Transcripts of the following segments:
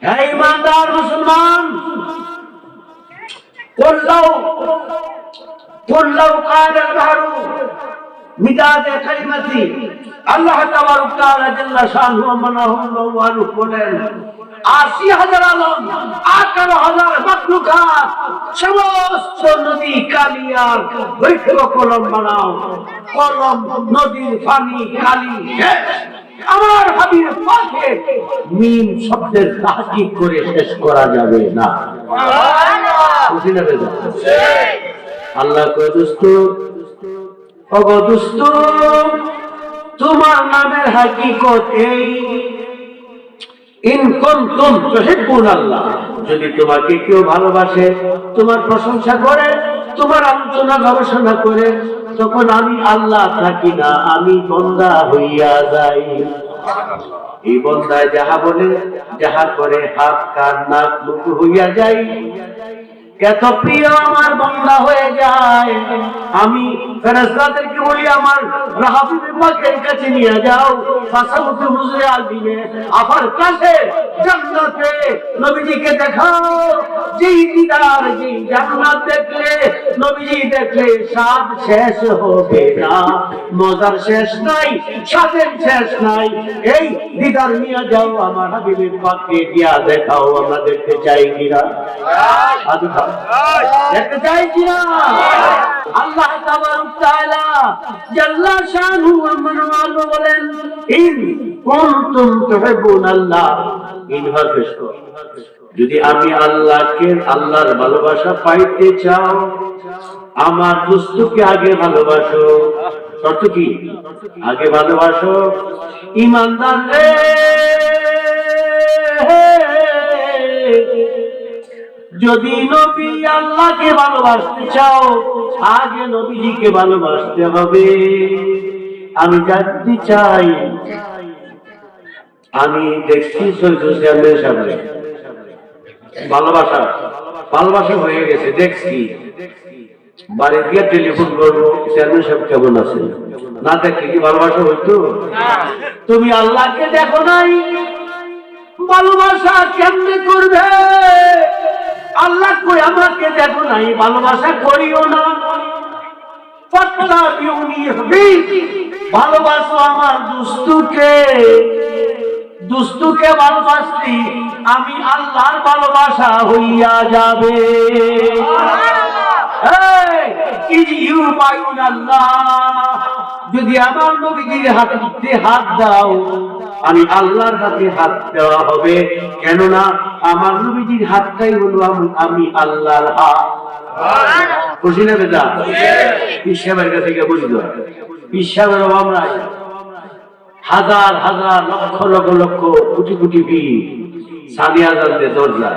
হে ঈমানদার মুসলমান, কুল্লাউ কানাল বাহরু মিদাদে কালিমাতি, আল্লাহ তাবারক তাআলা জাল্লা শানহু ওয়া মানাহুল্লাহু আনহু বলেন ৮০,০০০ আলম, ১৮,০০০ মাখলুকাত, সমস্ত নদী কালিয়ার বৈঠক কলম বানাও, কলম নদীর পানি কালি আমার হাবিবের পাকে মিম শব্দের তাহকিক করে শেষ করা যাবে না। আল্লাহ কয় দোস্ত, ওগো দোস্ত, তোমার নামের হাকিকত এই, ইন কুনতুম তুহিব্বুনাল্লাহ, যদি তোমাকে কেউ ভালোবাসে, তোমার প্রশংসা করে, তোমার আলোচনা গবেষণা করে, তখন আমি আল্লাহ থাকি না, আমি বান্দা হইয়া যাই। এই বান্দায় যাহা বলে যাহা করে হাত কান নাক মুখ হইয়া যাই, এত প্রিয় আমার বান্দা হয়ে যায়। আমি ফেরেশতাদেরকে বলি আমার হাবিবের পাকের কাছে নিয়ে যাও, ফাসাউতু হুজুরে আলমিনে আমার কাছে জান্নাতে নবীজিকে দেখাও। যেই দিদার, যেই জান্নাত দেখলে, নবীজি দেখলে স্বাদ শেষ হবে না, মজার শেষ নাই, স্বাদের শেষ নাই। এই দিদার নিয়ে যাও, আমার হাবিবের পাককে দিয়া দেখাও। আমরা দেখতে চাই কিনা? দেখতে চাই কিনা? আল্লাহ তাবারক তাআলা জাল্লা শানহু ওয়া মানাহু বলেন, ইন কুনতুম তুহিব্বুনাল্লাহ, ইন হাফিজ, যদি আমি আল্লাহকে, আল্লাহর ভালোবাসা পাইতে চাও, আমার দোস্তকে আগে ভালোবাসো। শর্ত কি? আগে ভালোবাসো। ঈমানদার রে, যদি নবী আল্লাহকে ভালোবাসতে চাও, আগে নবীজিকে ভালোবাসতে হবে। আমি জানতে চাই, আমি দেখছি সৈয়দ হোসেনের সামনে ভালোবাসা হয়ে গেছে, দেখছি। বাড়ি গিয়ে টেলিফোন করবো, চেয়ারম্যান সাহেব কেমন আছে, না দেখলে কি ভালোবাসা হইতো? তুমি আল্লাহকে দেখো নাই, ভালোবাসা কেমনে করবে? আল্লাহ কই আমাকে দেখো নাই, ভালোবাসা করিও না। ভালোবাসো আমার দুস্তুকে, দুস্তুকে ভালোবাসি, আমি আল্লাহর ভালোবাসা হইয়া যাবে। যদি আমার নবীজির হাতে হাত দাও, আমি আল্লাহর হাতে হাত দেওয়া হবে। কেননা আমার নবীজির হাতটাই হলো আমি আল্লাহর হাত। খুশি না বেদা? পিসাবের কাছে গিয়ে বুঝল, পিসাবের অভাব নাই, হাজার হাজার লক্ষ লক্ষ লক্ষ কোটি কোটি ভিড়, সাদিয়া জানতে দরজা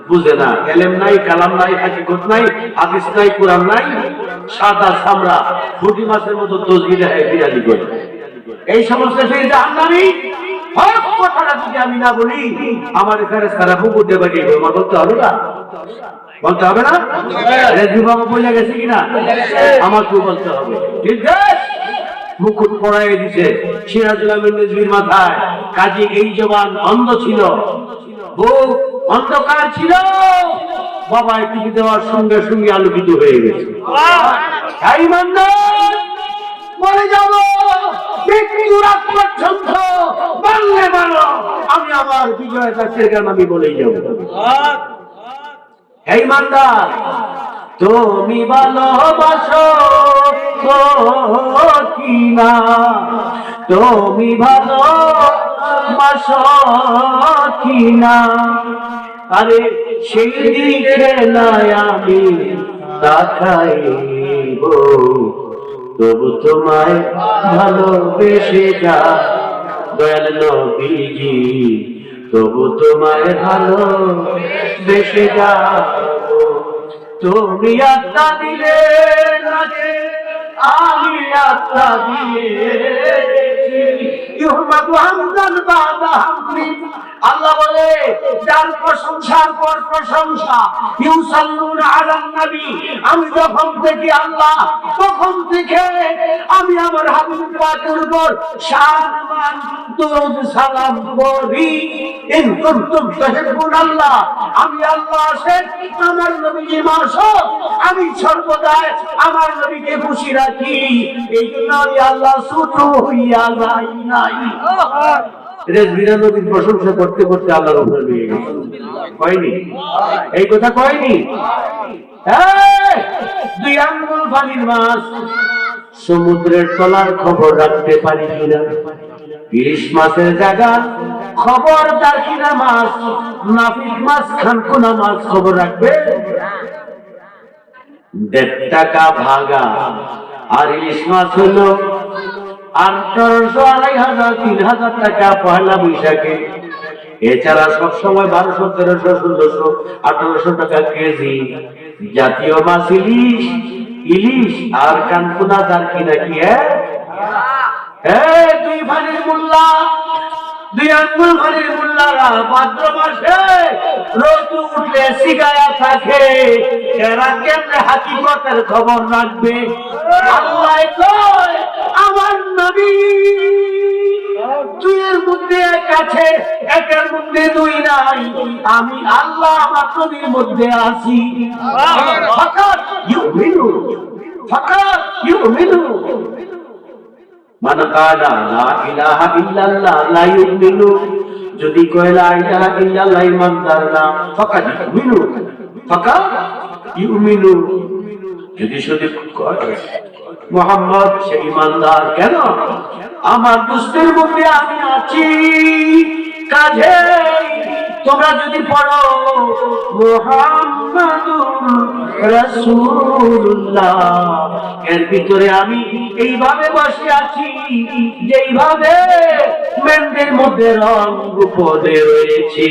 বুঝে না, এলেম নাই, কালাম নাই, হাকিকত নাই, হাদিস নাই, কোরআন নাই, সাদা সামরা ফুটি মাছের মতো তসবিহ দেয় বিরালি করে। এই সমস্ত জাহান্নামী হক কথাটা যদি আমি না বলি, আমার এখানে সারা পুকুর দেবে কি আমার বলতে হবে না? বলতে হবে না? রেজু বাবা বলে গেছে কিনা? আমাকে বলতে হবে। ঠিক আছে, মুকুট পড়াই দিছে সিরাজুল আমিন রিজভির মাথায়। কাজী এই জবান অন্ধ ছিল, বুক অন্ধকার ছিল, বাবা টিভি দেওয়ার সঙ্গে সঙ্গে আলোকিত হয়ে গেছে। মরে যাব, মৃত্যুর আগ পর্যন্ত বললে বলো, আমি আমার বিজয় দাসের গান আমি বলেই যাব। হে ইমানদার, তুমি ভালোবাসো কিনা? তুমি ভালোবাসো কিনা? আরে সেই দিকে নাই আমি তাকাইব, তবু তোমায় ভালোবেসে যা দয়াল নবীজি, তবু তোমায় ভালোবেসে যা। তুমি আত্মা দিলে নাকি আমি আত্মা দিয়েছি। আল্লাহ বলে যা আল্লাহর প্রশংসার পর প্রশংসা। ইউসাল্লুনা আলান নবী, আমি যখন থেকে আল্লাহ তখন থেকে আমি আমার হাবিব পাকের উপর শান দরুদ সালাম পড়ি। ইন কুনতুম তুহিব্বুনাল্লাহ, আমি আল্লাহ আছেন, আমার নবীজি মাসুক, আমি সর্বদা আমার নবীকে খুশি রাখি। এই জন্য আমি আল্লাহ ছোট হইয়া যাই নাই। নবীর প্রশংসা করতে করতে আল্লাহর উপরে নিয়ে গেছে, কয়নি? এই কথা কয়নি? দুই আঙ্গুল পানির মাছ সমুদ্রের তলার খবর রাখতে পারি কিনা? ইলিশ মাছের জায়গা খবরদার কিনা মাছ, নাফিক মাছ, খানকুনা মাছ খবর রাখবে? 1.5 টাকা ভাগা, আর ইলিশ মাছ হলো 1800, 2500, 3000 টাকা পয়লা বৈশাখে। এছাড়া সবসময় 1200, 1300, 1400, 1800 টাকা কেজি জাতীয় মাছ ইলিশ। ইলিশ আর কানকুনা তার কি নাকি? দুই ভানির মোল্লা, দুই আঙ্গুল ভানির মোল্লারা ভাদ্র মাসে রোদ উঠলে সিগায়া থাকে, এরা কেমনে হাকিকতের খবর রাখবে? আল্লাহ কয় আমার নবী দুইয়ের মধ্যে এক আছে, একের মধ্যে দুই নাই। আমি আল্লাহ আমার নবীর মধ্যে আছি। ফাকাত ইউমিনু, ফাকাত ইউমিনু। মান কালা লা ইলাহা ইল্লাল্লাহ লা ইউমিনু, যদি কয় লা ইলাহা ইল্লাল্লাহ ইমানদার না, ফাকাত ইউমিনু, ফাকাত ইউমিনু। যদি শুধু কয় মুহাম্মদ সে ইমানদার। কেন? আমার দুষ্টের মধ্যে আমি আছি। কাজে তোমরা যদি পড়ো মুহাম্মাদুর রাসূলুল্লাহ, এর ভিতরে আমি এইভাবে বসে আছি যেইভাবে মেন্দের মধ্যে রং পদে রয়েছি।